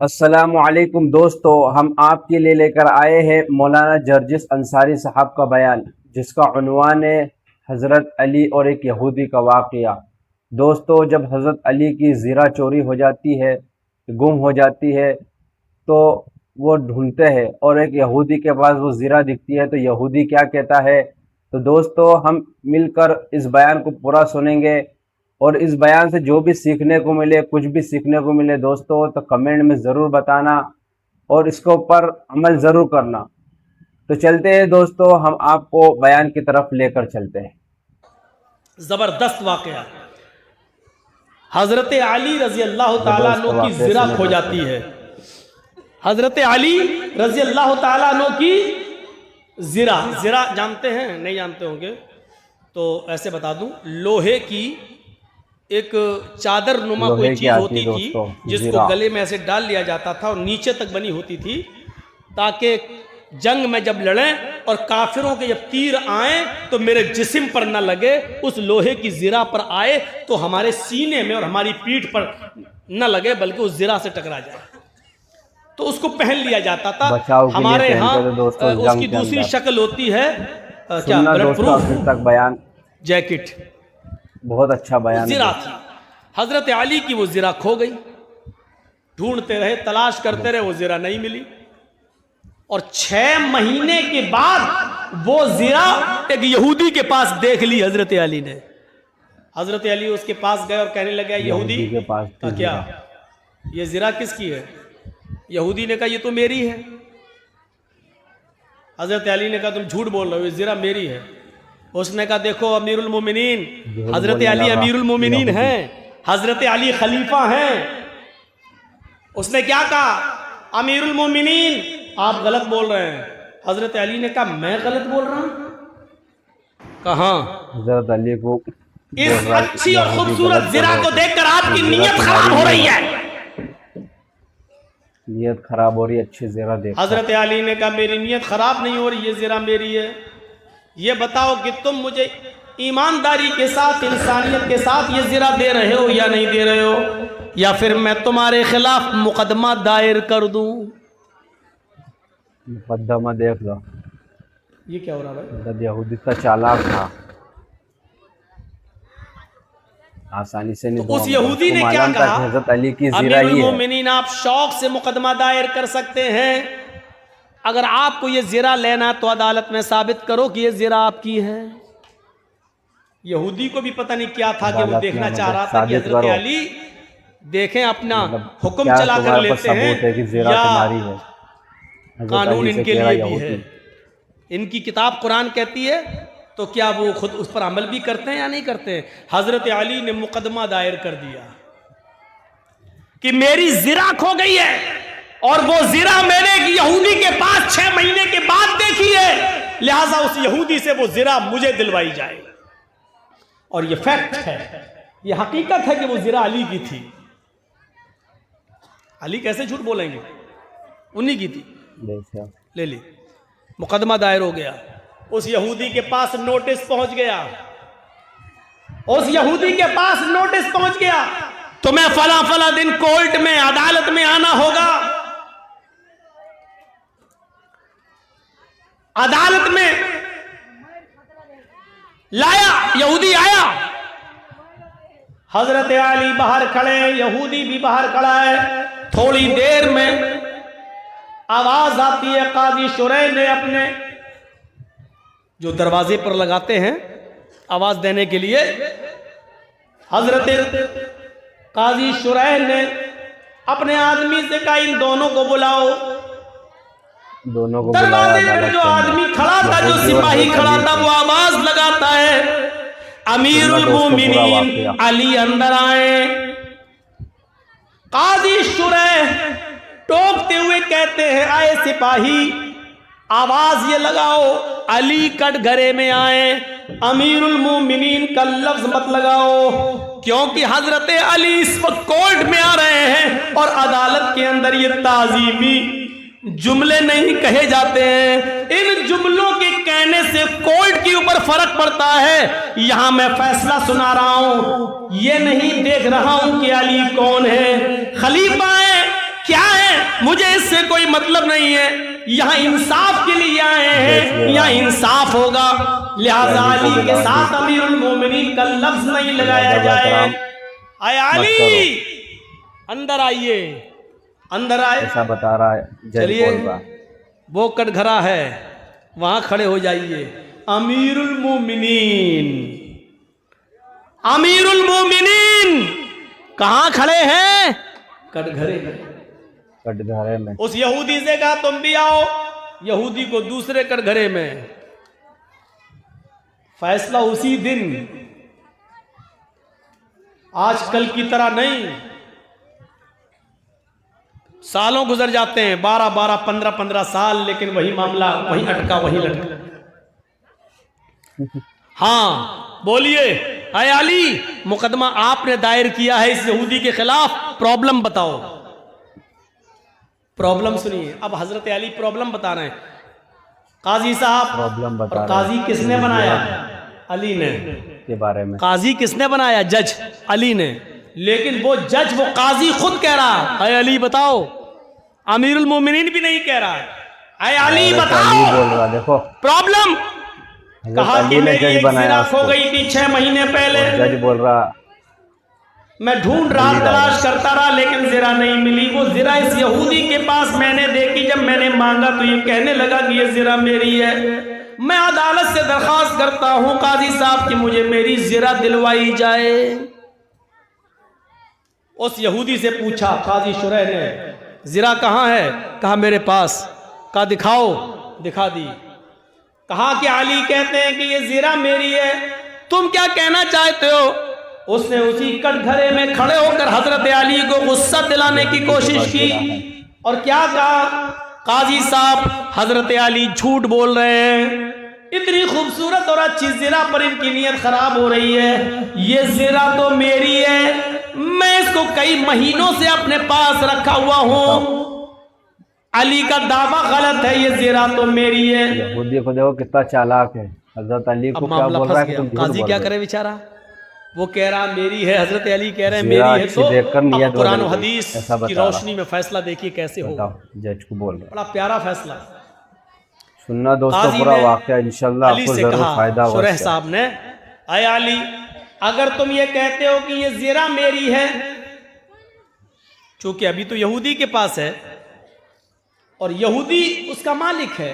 السلام علیکم دوستو، ہم آپ کے لیے لے کر آئے ہیں مولانا جرجس انصاری صاحب کا بیان، جس کا عنوان ہے حضرت علی اور ایک یہودی کا واقعہ۔ دوستو، جب حضرت علی کی زرہ چوری ہو جاتی ہے، گم ہو جاتی ہے، تو وہ ڈھونڈتے ہیں اور ایک یہودی کے پاس وہ زرہ دکھتی ہے، تو یہودی کیا کہتا ہے؟ تو دوستو، ہم مل کر اس بیان کو پورا سنیں گے، اور اس بیان سے جو بھی سیکھنے کو ملے، کچھ بھی سیکھنے کو ملے دوستو، تو کمنٹ میں ضرور بتانا اور اس کے اوپر عمل ضرور کرنا۔ تو چلتے ہیں دوستو، ہم آپ کو بیان کی طرف لے کر چلتے ہیں۔ زبردست واقعہ، حضرت علی رضی اللہ تعالیٰ عنہ کی زرہ کھو جاتی ہے۔ حضرت علی رضی اللہ تعالیٰ عنہ کی زرہ جانتے ہیں؟ نہیں جانتے ہوں گے تو ایسے بتا دوں، لوہے کی ایک چادر نما کوئی چیز ہوتی تھی جس کو گلے میں ایسے ڈال لیا جاتا تھا اور نیچے تک بنی ہوتی تھی، تاکہ جنگ میں جب لڑیں اور کافروں کے جب تیر آئیں تو میرے جسم پر نہ لگے، اس لوہے کی زرہ پر آئے تو ہمارے سینے میں اور ہماری پیٹھ پر نہ لگے بلکہ اس زرہ سے ٹکرا جائے، تو اس کو پہن لیا جاتا تھا۔ ہمارے ہاں اس کی دوسری شکل ہوتی ہے کیا، بلٹ پروف جیکٹ، بہت اچھا بیان۔ زرہ تھی حضرت علی کی، وہ زرہ کھو گئی، ڈھونڈتے رہے، تلاش کرتے رہے، وہ زرہ نہیں ملی، اور 6 مہینے کے بعد وہ زرہ ایک یہودی کے پاس دیکھ لی حضرت علی نے۔ حضرت علی اس کے پاس گئے اور کہنے لگا، یہودی کے پاس کیا یہ زرہ کس کی ہے؟ یہودی نے کہا یہ تو میری ہے۔ حضرت علی نے کہا تم جھوٹ بول رہے ہو، یہ زرہ میری ہے۔ اس نے کہا دیکھو امیر المومنین، حضرت علی امیر المومنین ہیں، حضرت علی خلیفہ ہیں۔ اس نے کیا کہا؟ امیر المومنین آپ غلط بول رہے ہیں۔ حضرت علی نے کہا میں غلط بول رہا ہوں؟ کہاں؟ حضرت علی کو اس اچھی اور خوبصورت زرہ کو دیکھ کر آپ کی نیت خراب ہو رہی ہے۔ نیت خراب ہو رہی ہے، اچھی زرہ دیکھ۔ حضرت علی نے کہا میری نیت خراب نہیں ہو رہی، یہ زرہ میری ہے۔ یہ بتاؤ کہ تم مجھے ایمانداری کے ساتھ، انسانیت کے ساتھ یہ زرہ دے رہے ہو یا نہیں دے رہے ہو، یا پھر میں تمہارے خلاف مقدمہ دائر کر دوں؟ مقدمہ دیکھ لو۔ یہ کیا ہو رہا بھائی؟ یہودی کا چالاک تھا، آسانی سے نہیں۔ اس یہودی نے کیا کہا؟ حضرت علی کی زرہ امیر ہی ہے۔ المومنین آپ شوق سے مقدمہ دائر کر سکتے ہیں، اگر آپ کو یہ زرہ لینا تو عدالت میں ثابت کرو کہ یہ زرہ آپ کی ہے۔ یہودی کو بھی پتہ نہیں کیا تھا کہ وہ دیکھنا چاہ رہا تھا کہ حضرت علی دیکھیں اپنا حکم چلا کر لیتے ہیں یا قانون ان کے لیے بھی ہے۔ ان کی کتاب قرآن کہتی ہے تو کیا وہ خود اس پر عمل بھی کرتے ہیں یا نہیں کرتے ہیں؟ حضرت علی نے مقدمہ دائر کر دیا کہ میری زرہ کھو گئی ہے، اور وہ زرہ میں نے ایک یہودی کے پاس 6 مہینے کے بعد دیکھی ہے، لہٰذا اس یہودی سے وہ زرہ مجھے دلوائی جائے۔ اور یہ فیکٹ ہے، یہ حقیقت ہے کہ وہ زرہ علی کی تھی۔ علی کیسے جھوٹ بولیں گے؟ انہی کی تھی، لے لی، مقدمہ دائر ہو گیا۔ اس یہودی کے پاس نوٹس پہنچ گیا، اس یہودی کے پاس نوٹس پہنچ گیا تمہیں فلاں فلاں دن کورٹ میں، عدالت میں آنا ہوگا۔ عدالت میں لایا، یہودی آیا، حضرت علی باہر کھڑے، یہودی بھی باہر کھڑا ہے۔ تھوڑی دیر میں آواز آتی ہے، قاضی شریح نے اپنے جو دروازے پر لگاتے ہیں آواز دینے کے لیے، حضرت قاضی شریح نے اپنے آدمی سے کہا ان دونوں کو بلاؤ۔ دروازے پر جو آدمی کھڑا تھا، جو سپاہی کھڑا تھا، وہ آواز لگاتا ہے امیر المومنین علی اندر آئیں۔ قاضی شریح ٹوکتے ہوئے کہتے ہیں آئے سپاہی، آواز یہ لگاؤ علی کٹ گھرے میں آئیں، امیر المومنین کا لفظ مت لگاؤ، کیونکہ حضرت علی اس وقت کورٹ میں آ رہے ہیں اور عدالت کے اندر یہ تعظیمی جملے نہیں کہے جاتے ہیں۔ ان جملوں کے کہنے سے کورٹ کے اوپر فرق پڑتا ہے۔ یہاں میں فیصلہ سنا رہا ہوں، یہ نہیں دیکھ رہا ہوں کہ علی کون ہے، خلیفہ ہے، کیا ہے، مجھے اس سے کوئی مطلب نہیں ہے، یہاں انصاف کے لیے آئے ہیں، یہاں انصاف ہوگا، لہذا علی کے ساتھ امیر المومنین کا لفظ نہیں لگایا جائے۔ اے علی اندر آئیے، اندر آئے، ایسا بتا رہا ہے جج چلیے بول رہا۔ وہ کٹ گھرا ہے وہاں کھڑے ہو جائیے۔ امیر المومنین، امیر المومنین کہاں کھڑے ہیں؟ کٹ گھرے میں۔ کٹ گھرے میں اس یہودی سے کہا تم بھی آؤ، یہودی کو دوسرے کٹ گھرے میں۔ فیصلہ اسی دن، آج کل کی طرح نہیں، سالوں گزر جاتے ہیں، 12 15 سال، لیکن وہی معاملہ وہی اٹکا وہی لٹکا۔ ہاں بولیے، اے علی مقدمہ آپ نے دائر کیا ہے اس یہودی کے خلاف، پرابلم بتاؤ۔ پرابلم سنیے، اب حضرت علی پرابلم بتا رہے ہیں۔ قاضی صاحب، پرابلم بتا اور رہے ہیں۔ قاضی کس نے بنایا؟ علی نے۔ کے بارے میں قاضی کس نے بنایا؟ جج علی نے۔ لیکن وہ جج، وہ قاضی خود کہہ رہا، اے علی بتاؤ، امیر المومنین بھی نہیں کہہ رہا ہے، اے علی علی بتاؤ بول رہا، دیکھو پرابلم۔ حضرت کہا علی کہ نے میری جج ایک بنایا زنا اس کھو کو، گئی تھی 6 مہینے پہلے، جج بول رہا میں ڈھونڈ رہا، تلاش کرتا رہا، لیکن زرا نہیں ملی۔ وہ زرا اس یہودی کے پاس میں نے دیکھی، جب میں نے مانگا تو یہ کہنے لگا کہ یہ زرا میری ہے۔ میں عدالت سے درخواست کرتا ہوں قاضی صاحب کہ مجھے میری زرا دلوائی جائے۔ اس یہودی سے پوچھا قاضی شرح نے، زرا کہاں ہے؟ کہا میرے پاس۔ کہا دکھاؤ، دکھا دی۔ کہا کہ علی کہتے ہیں کہ یہ زرا میری ہے، تم کیا کہنا چاہتے ہو؟ اس نے اسی کٹ گھرے میں کھڑے ہو کر حضرت علی کو غصہ دلانے کی کوشش کی، اور کیا کہا؟ قاضی صاحب حضرت علی جھوٹ بول رہے ہیں، اتنی خوبصورت اور اچھی زرا پر ان کی نیت خراب ہو رہی ہے، یہ زرا تو میری ہے، میں اس کو کئی مہینوں سے اپنے پاس رکھا ہوا ہوں، علی کا دعویٰ غلط ہے، یہ زرا تو میری ہے۔ یہودی کو دیکھو کتنا چالاک ہے، حضرت علی کو اب کیا معاملہ بول رہا پھنس ہے کہ گیا، تم جھوٹ قاضی بول کیا رہے کرے بیچارہ؟ وہ کہہ رہا میری ہے، حضرت علی کہہ رہے ہیں زرا میری ہے، اچھی تو دیکھ کر نیت اب قرآن و بدل گئی، حدیث ایسا کی بتا رہا۔ روشنی میں فیصلہ دیکھیے کیسے ہو۔ بتاؤ جج کو بول رہا، بڑا پیارا فیصلہ۔ سننا دوستو قاضی پورا نے واقعہ، انشاءاللہ آپ علی کو سے ضرور کہا، فائدہ ہوگا شریح اس سے۔ صاحب نے، اے علی اگر تم یہ کہتے ہو کہ یہ زرا میری ہے، چونکہ ابھی تو یہودی کے پاس ہے اور یہودی اس کا مالک ہے،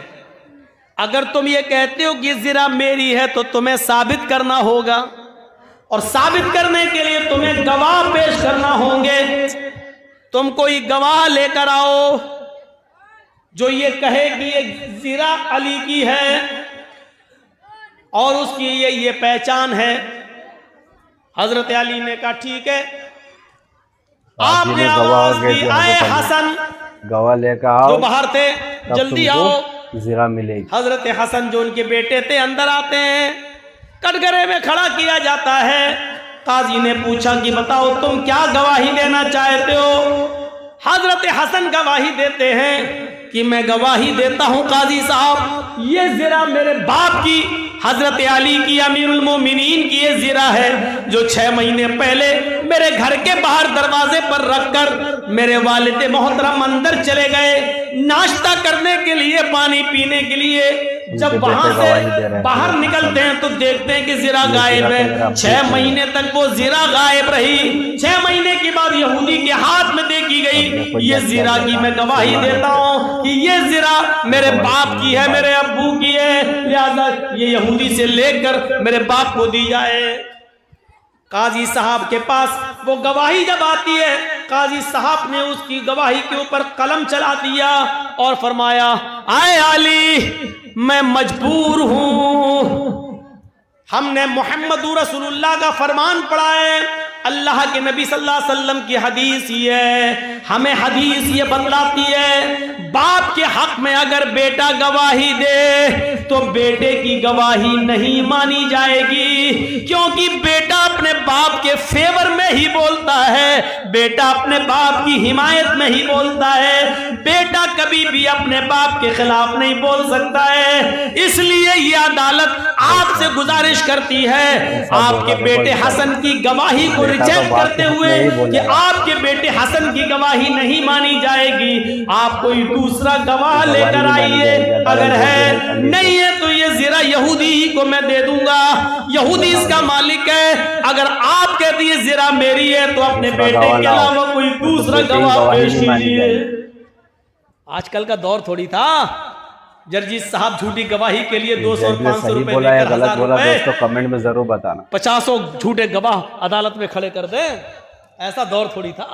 اگر تم یہ کہتے ہو کہ یہ زرا میری ہے تو تمہیں ثابت کرنا ہوگا، اور ثابت کرنے کے لیے تمہیں گواہ پیش کرنا ہوں گے۔ تم کوئی گواہ لے کر آؤ جو یہ کہے کہ یہ زرا علی کی ہے اور اس کی یہ پہچان ہے۔ حضرت علی نے کہا ٹھیک ہے، آپ نے آواز دی، اے حسن، گواہ لے کر جو آؤ، باہر تھے تب جلدی تم کو آؤ۔ زرا ملے گی۔ حضرت حسن جو ان کے بیٹے تھے اندر آتے ہیں، کٹگرے میں کھڑا کیا جاتا ہے۔ قاضی نے پوچھا کہ بتاؤ تم کیا گواہی دینا چاہتے ہو؟ حضرت حسن گواہی دیتے ہیں کہ میں گواہی دیتا ہوں قاضی صاحب، یہ زرا میرے باپ کی، حضرت علی کی، امیر المومنین کی یہ زرا ہے جو 6 مہینے پہلے میرے گھر کے باہر دروازے پر رکھ کر میرے والد محترم اندر چلے گئے ناشتہ کرنے کے لیے، پانی پینے کے لیے۔ جب وہاں سے باہر نکلتے ہیں تو دیکھتے ہیں کہ زرا غائب ہے۔ 6 مہینے تک وہ زرا غائب رہی، 6 مہینے کے بعد یہودی کے ہاتھ میں دیکھی گئی، یہ زرا کی میں گواہی دیتا ہوں کہ یہ زرا میرے باپ کی ہے، میرے ابو کی ہے، لہذا یہ یہودی سے لے کر میرے باپ کو دی جائے۔ قاضی صاحب کے پاس وہ گواہی جب آتی ہے، قاضی صاحب نے اس کی گواہی کے اوپر قلم چلا دیا اور فرمایا، اے علی میں مجبور ہوں، ہم نے محمد رسول اللہ کا فرمان پڑھا ہے، اللہ کے نبی صلی اللہ علیہ وسلم کی حدیث یہ ہے، ہمیں حدیث یہ بتلاتی ہے باپ کے حق میں اگر بیٹا گواہی دے تو بیٹے کی گواہی نہیں مانی جائے گی، کیونکہ بیٹا اپنے باپ کے فیور میں ہی بولتا ہے، بیٹا اپنے باپ کی حمایت میں ہی بولتا ہے، بیٹا کبھی بھی اپنے باپ کے خلاف نہیں بول سکتا ہے۔ اس لیے یہ عدالت آپ سے گزارش کرتی ہے آپ کے بیٹے حسن کی گواہی کو ریجیکٹ کرتے ہوئے کہ آپ کے بیٹے حسن کی گواہی نہیں مانی جائے گی، آپ کوئی دوسرا گواہ لے کر آئیے، اگر ہے نہیں ہے تو یہ زرہ یہودی ہی کو میں دے دوں گا، یہودی اس کا مالک ہے۔ اگر آپ کہتے ہیں زرہ میری ہے تو اپنے بیٹے کے علاوہ کوئی دوسرا گواہ پیش کیجیے۔ آج کل کا دور تھوڑی تھا جرجیت صاحب جھوٹی گواہی کے لیے 200 اور 500 روپے بولا ہے، غلط 1000 بولا روپے دوستو کمنٹ میں ضرور بتانا، 50 جھوٹے گواہ عدالت میں کھڑے کر دیں، ایسا دور تھوڑی تھا۔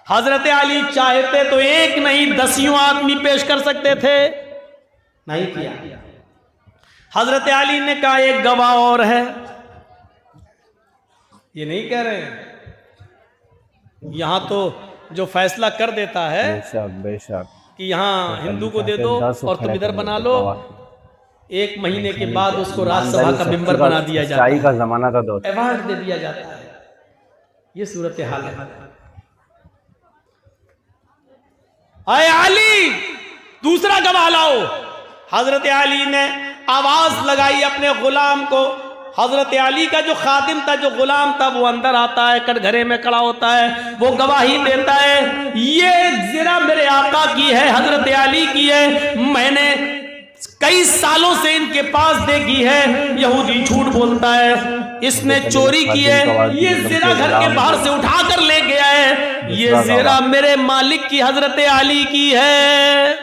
حضرت علی چاہتے تو ایک نہیں 10 آدمی پیش کر سکتے تھے، نہیں کیا۔ حضرت علی نے کہا ایک گواہ اور ہے، یہ نہیں کہہ رہے یہاں تو جو فیصلہ کر دیتا ہے بے شک بے شک کہ یہاں ہندو کو دے دو اور تم ادھر بنا لو، 1 مہینے کے بعد اس کو راج سبھا کا ممبر بنا دیا جاتا سچائی ہے، کا زمانہ تھا دوست، ایوارڈ دے دیا جاتا ہے۔ یہ صورتحال ہے۔ اے علی دوسرا گواہ لاؤ۔ حضرت علی نے آواز لگائی اپنے غلام کو، حضرت علی کا جو خادم تھا، جو غلام تھا، وہ اندر آتا ہے، کٹ گھرے میں کھڑا ہوتا ہے، وہ گواہی دیتا ہے یہ زرہ میرے آقا کی ہے، حضرت علی کی ہے، میں نے کئی سالوں سے ان کے پاس دیکھی ہے، یہودی جھوٹ بولتا ہے، اس نے چوری کی ہے، یہ زرہ گھر کے باہر سے اٹھا کر لے گیا ہے، یہ زرہ میرے مالک کی حضرت علی کی ہے۔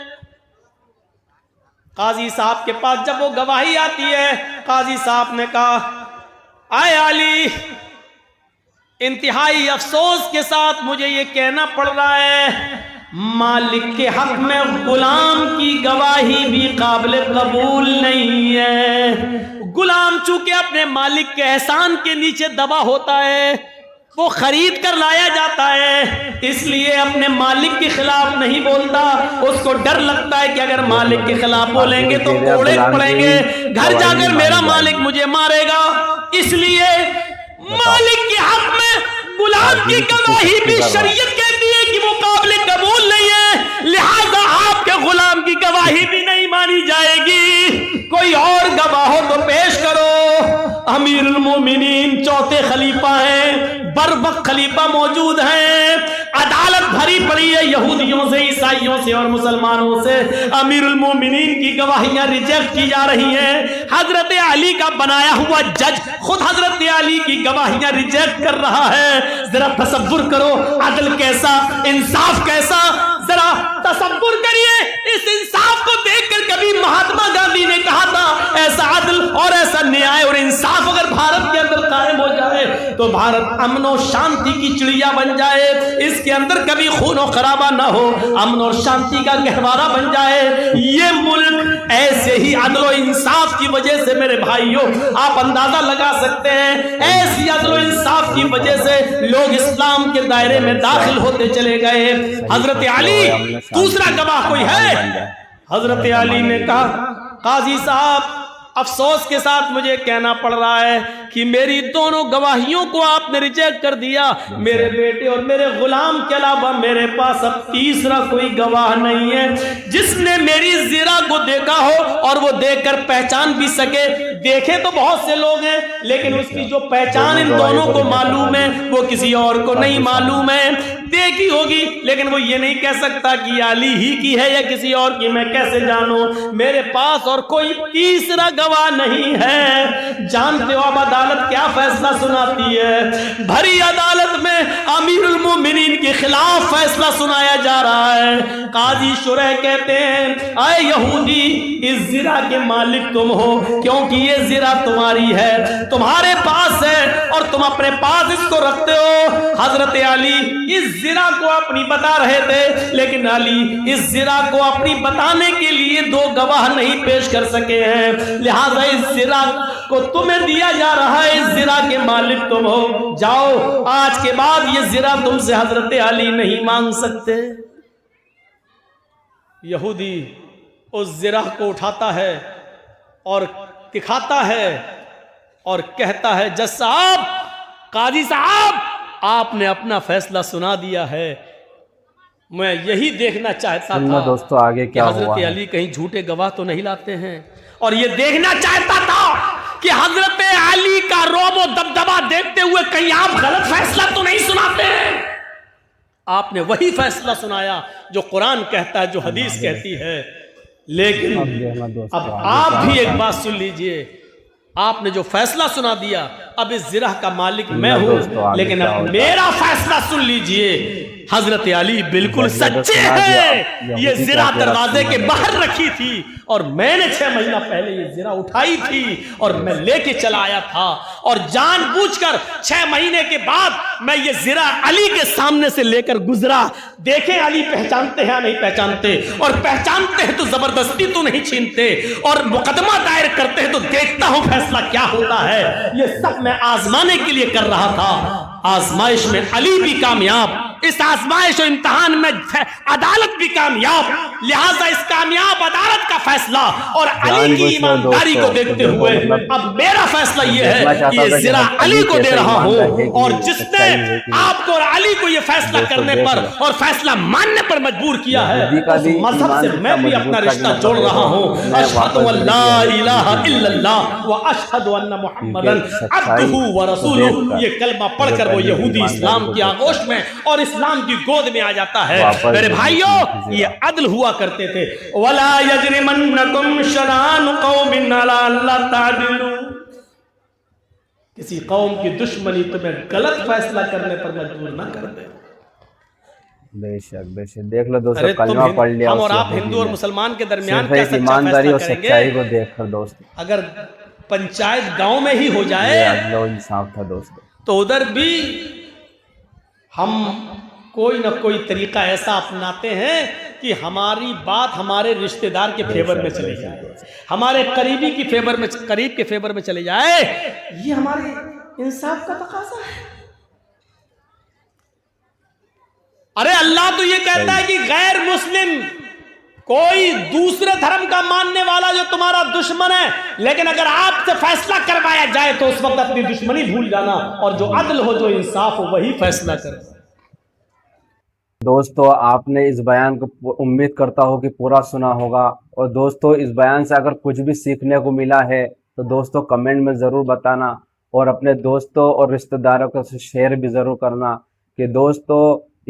قاضی صاحب کے پاس جب وہ گواہی آتی ہے، قاضی صاحب نے کہا اے علی انتہائی افسوس کے ساتھ مجھے یہ کہنا پڑ رہا ہے مالک کے حق میں غلام کی گواہی بھی قابل قبول نہیں ہے۔ غلام چونکہ اپنے مالک کے احسان کے نیچے دبا ہوتا ہے، وہ خرید کر لایا جاتا ہے، اس لیے اپنے مالک کے خلاف نہیں بولتا، اس کو ڈر لگتا ہے کہ اگر مالک کے خلاف بولیں گے تو کوڑے پڑیں گے، گھر جا کر میرا مالک مجھے مارے گا، اس لیے مالک کے حق میں غلام کی گواہی بھی شریعت کہتی ہے کہ وہ قابل قبول نہیں ہے، لہذا آپ کے غلام کی گواہی بھی نہیں مانی جائے گی، کوئی اور گواہ ہو تو پیش کرو۔ امیر المومنین چوتھے خلیفہ ہیں، بر وقت خلیفہ موجود ہیں، عدالت بھری پڑی ہے یہودیوں سے، عیسائیوں سے اور مسلمانوں سے، امیر المومنین کی گواہیاں ریجیکٹ کی جا رہی ہیں، حضرت علی کا بنایا ہوا جج خود حضرت علی کی گواہیاں ریجیکٹ کر رہا ہے۔ ذرا تصور کرو عدل کیسا، انصاف کیسا، ذرا تصور کریے اس انصاف کو دیکھ کر۔ کبھی مہاتما گاندھی نے کہا تھا ایسا عدل اور ایسا نیائے اور انصاف اگر بھارت کے اندر قائم ہو جائے تو بھارت امن و شانتی کی چڑیا بن جائے، اس کے اندر کبھی خون و خرابہ نہ ہو، امن اور شانتی کا گہوارہ بن جائے۔ یہ ملک ایسے ہی عدل و انصاف کی وجہ سے میرے بھائیوں آپ اندازہ لگا سکتے ہیں، ایسی عدل و انصاف کی وجہ سے لوگ اسلام کے دائرے میں داخل ہوتے چلے گئے۔ حضرت علی دوسرا گواہ کوئی ہے؟ حضرت علی نے کہا قاضی صاحب افسوس کے ساتھ مجھے کہنا پڑ رہا ہے کہ میری دونوں گواہیوں کو آپ نے ریجیکٹ کر دیا، میرے بیٹے اور میرے غلام کے علاوہ میرے پاس اب تیسرا کوئی گواہ نہیں ہے جس نے میری زرہ کو دیکھا ہو اور وہ دیکھ کر پہچان بھی سکے۔ دیکھے تو بہت سے لوگ ہیں لیکن اس کی جو پہچان ان دونوں کو معلوم ہے وہ کسی اور کو نہیں معلوم ہے، دیکھی ہوگی لیکن وہ یہ نہیں کہہ سکتا کہ یہ علی ہی کی ہے یا کسی اور کی، میں کیسے جانوں؟ میرے پاس اور کوئی تیسرا گواہ نہیں ہے۔ جانتے ہو اب عدالت کیا فیصلہ سناتی ہے؟ بھری عدالت میں امیر المومنین کے خلاف فیصلہ سنایا جا رہا ہے۔ قاضی شرح کہتے ہیں اے یہودی اس زرہ کے مالک تم ہو کیونکہ یہ زرہ تمہاری ہے، تمہارے پاس ہے اور تم اپنے پاس اس کو رکھتے ہو۔ حضرت علی اس زرہ کو اپنی بتا رہے تھے لیکن علی اس زرہ کو اپنی بتانے کے لیے 2 گواہ نہیں پیش کر سکے ہیں، لہذا اس زرہ کو تمہیں دیا جا رہا ہے، اس زرہ کے مالک تم ہو، جاؤ آج کے بعد یہ زرہ تم سے حضرت علی نہیں مانگ سکتے۔ یہودی اس زرہ کو اٹھاتا ہے اور دکھاتا ہے اور کہتا ہے جج صاحب، قاضی صاحب، آپ نے اپنا فیصلہ سنا دیا ہے، میں یہی دیکھنا چاہتا تھا دوستو آگے کیا کہ حضرت علی کہیں جھوٹے گواہ تو نہیں لاتے ہیں، اور یہ دیکھنا چاہتا تھا کہ حضرت علی کا رعب و دبدبہ دیکھتے ہوئے کہیں آپ غلط فیصلہ تو نہیں سناتے ہیں۔ آپ نے وہی فیصلہ سنایا جو قرآن کہتا ہے، جو حدیث کہتی ہے. لیکن اب آپ بھی ایک بات سن لیجئے، آپ نے جو فیصلہ سنا دیا، اب اس زرہ کا مالک میں ہوں، لیکن اب میرا فیصلہ سن لیجئے. حضرت علی بالکل سچے ہیں. یہ زرہ دروازے کے باہر رکھی تھی اور میں نے 6 مہینہ پہلے یہ زرہ اٹھائی تھی اور میں لے کے چلا آیا تھا، اور جان بوجھ کر 6 مہینے کے بعد میں یہ زرہ علی کے سامنے سے لے کر گزرا. دیکھیں علی پہچانتے ہیں یا نہیں پہچانتے، اور پہچانتے ہیں تو زبردستی تو نہیں چھینتے، اور مقدمہ دائر کرتے ہیں تو دیکھتا ہوں فیصلہ کیا ہوتا ہے. یہ سب میں آزمانے کے لیے کر رہا تھا. آزمائش میں علی بھی کامیاب، اس آزمائش و امتحان میں عدالت بھی کامیاب. لہٰذا اس کامیاب عدالت کا فیصلہ اور علی کی ایمانداری کو دیکھتے ہوئے اب میرا فیصلہ یہ ہے کہ یہ زرہ علی کو دے رہا ہوں، اور جس نے آپ کو اور علی کو یہ فیصلہ کرنے پر اور فیصلہ ماننے پر مجبور کیا ہے، اس مذہب سے میں بھی اپنا رشتہ جوڑ رہا ہوں. اشہد ان لا الہ الا اللہ و اشہد ان محمدً عبدہ و رسولہ. یہ کلمہ پڑھ کر وہ یہودی اسلام کی آغوش میں اور اسلام کی گود میں آ جاتا ہے. میرے بھائیوں، یہ عدل ہوا کرتے تھے. وَلَا يَجْرِمَنَّكُمْ شَنَآنُ قَوْمٍ عَلَىٰ أَلَّا تَعْدِلُوا. کسی قوم کی دشمنی تمہیں غلط فیصلہ کرنے پر مجبور نہ کر دے. بے شک بے شک. دیکھ لو دوستو، کلمہ پڑھ لیا ہم اور آپ ہندو اور مسلمان کے درمیان صرف ایک ایمانداری اور سچائی کو دیکھ کر دوستو. اگر پنچایت گاؤں میں ہی ہو جائے یہ عدل و انصاف تھا دوستو. تو ادھر بھی ہم کوئی نہ کوئی طریقہ ایسا اپناتے ہیں کہ ہماری بات ہمارے رشتہ دار کے فیور میں چلے جائے، ہمارے قریبی کی فیور میں، قریب کے فیور میں چلے جائے. یہ ہمارے انصاف کا تقاضا ہے. ارے اللہ تو یہ کہتا ہے کہ غیر مسلم کوئی دوسرے دھرم کا ماننے والا جو تمہارا دشمن ہے، لیکن اگر آپ سے فیصلہ کروایا جائے تو اس وقت اپنی دشمنی بھول جانا، اور جو عدل ہو، جو انصاف ہو، وہی فیصلہ کرے. دوستو آپ نے اس بیان کو امید کرتا ہوں کہ پورا سنا ہوگا، اور دوستو اس بیان سے اگر کچھ بھی سیکھنے کو ملا ہے تو دوستو کمنٹ میں ضرور بتانا، اور اپنے دوستوں اور رشتہ داروں کو شیئر بھی ضرور کرنا کہ دوستو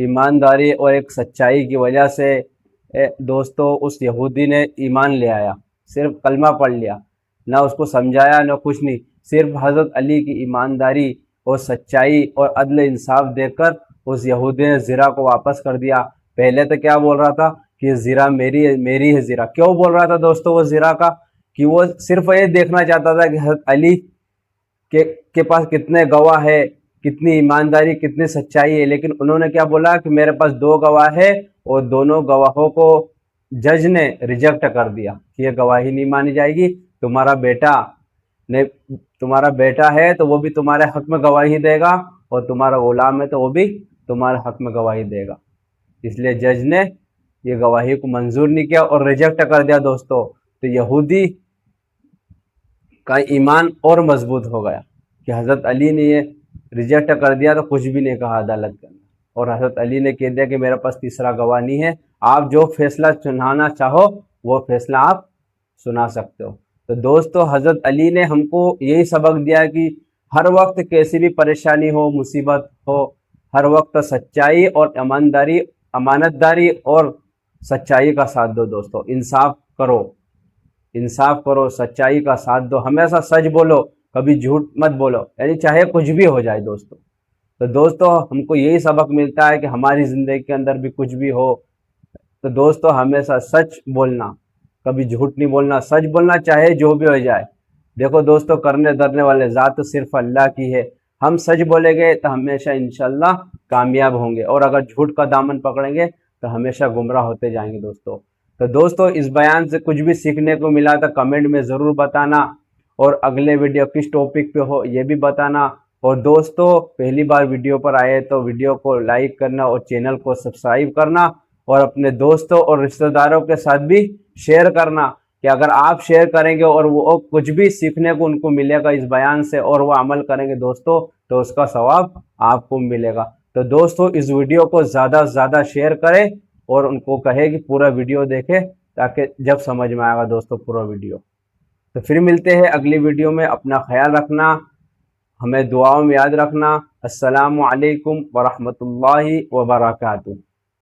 ایمانداری اور ایک سچائی کی وجہ سے دوستو اس یہودی نے ایمان لے آیا. صرف کلمہ پڑھ لیا، نہ اس کو سمجھایا نہ کچھ نہیں، صرف حضرت علی کی ایمانداری اور سچائی اور عدل انصاف دیکھ کر اس یہودی نے زرہ کو واپس کر دیا. پہلے تو کیا بول رہا تھا کہ یہ زرہ میری ہے زرہ. کیوں بول رہا تھا دوستو وہ زرہ کا؟ کہ وہ صرف یہ دیکھنا چاہتا تھا کہ حضرت علی کے پاس کتنے گواہ ہے، کتنی ایمانداری، کتنی سچائی ہے. لیکن انہوں نے کیا بولا کہ میرے پاس 2 گواہ ہے، اور دونوں گواہوں کو جج نے ریجیکٹ کر دیا کہ یہ گواہی نہیں مانی جائے گی. تمہارا بیٹا ہے تو وہ بھی تمہارے حق میں گواہی دے گا، اور تمہارا غلام ہے تو وہ بھی تمہارے حق میں گواہی دے گا. اس لیے جج نے یہ گواہی کو منظور نہیں کیا اور ریجیکٹ کر دیا دوستو. تو یہودی کا ایمان اور مضبوط ہو گیا کہ حضرت علی نے یہ ریجیکٹ کر دیا تو کچھ بھی نہیں کہا عدالت کے اندر، اور حضرت علی نے کہہ دیا کہ میرے پاس تیسرا گواہ نہیں ہے، آپ جو فیصلہ سنانا چاہو وہ فیصلہ آپ سنا سکتے ہو. تو دوستو حضرت علی نے ہم کو یہی سبق دیا کہ ہر وقت کیسی بھی پریشانی ہو، مصیبت ہو، ہر وقت سچائی اور ایمانداری، امانت داری اور سچائی کا ساتھ دو دوستو. انصاف کرو، سچائی کا ساتھ دو، ہمیشہ سچ بولو، کبھی جھوٹ مت بولو، یعنی چاہے کچھ بھی ہو جائے دوستو. تو دوستو ہم کو یہی سبق ملتا ہے کہ ہماری زندگی کے اندر بھی کچھ بھی ہو تو دوستو ہمیشہ سچ بولنا، کبھی جھوٹ نہیں بولنا، سچ بولنا چاہے جو بھی ہو جائے. دیکھو دوستو کرنے دھرنے والے ذات تو صرف اللہ کی ہے. ہم سچ بولیں گے تو ہمیشہ انشاءاللہ کامیاب ہوں گے، اور اگر جھوٹ کا دامن پکڑیں گے تو ہمیشہ گمراہ ہوتے جائیں گے دوستو. تو دوستو اس بیان سے کچھ بھی سیکھنے کو ملا تو کمنٹ میں ضرور بتانا، اور اگلے ویڈیو کس ٹاپک پہ ہو یہ بھی بتانا. اور دوستو پہلی بار ویڈیو پر آئے تو ویڈیو کو لائک کرنا اور چینل کو سبسکرائب کرنا، اور اپنے دوستوں اور رشتہ داروں کے ساتھ بھی شیئر کرنا کہ اگر آپ شیئر کریں گے اور وہ کچھ بھی سیکھنے کو ان کو ملے گا اس بیان سے اور وہ عمل کریں گے دوستو تو اس کا ثواب آپ کو ملے گا. تو دوستو اس ویڈیو کو زیادہ سے زیادہ شیئر کریں اور ان کو کہے کہ پورا ویڈیو دیکھیں تاکہ جب سمجھ میں آئے گا دوستو پورا ویڈیو. تو پھر ملتے ہیں اگلی ویڈیو میں. اپنا خیال رکھنا، ہمیں دعاؤں میں یاد رکھنا. السلام علیکم ورحمۃ اللہ وبرکاتہ.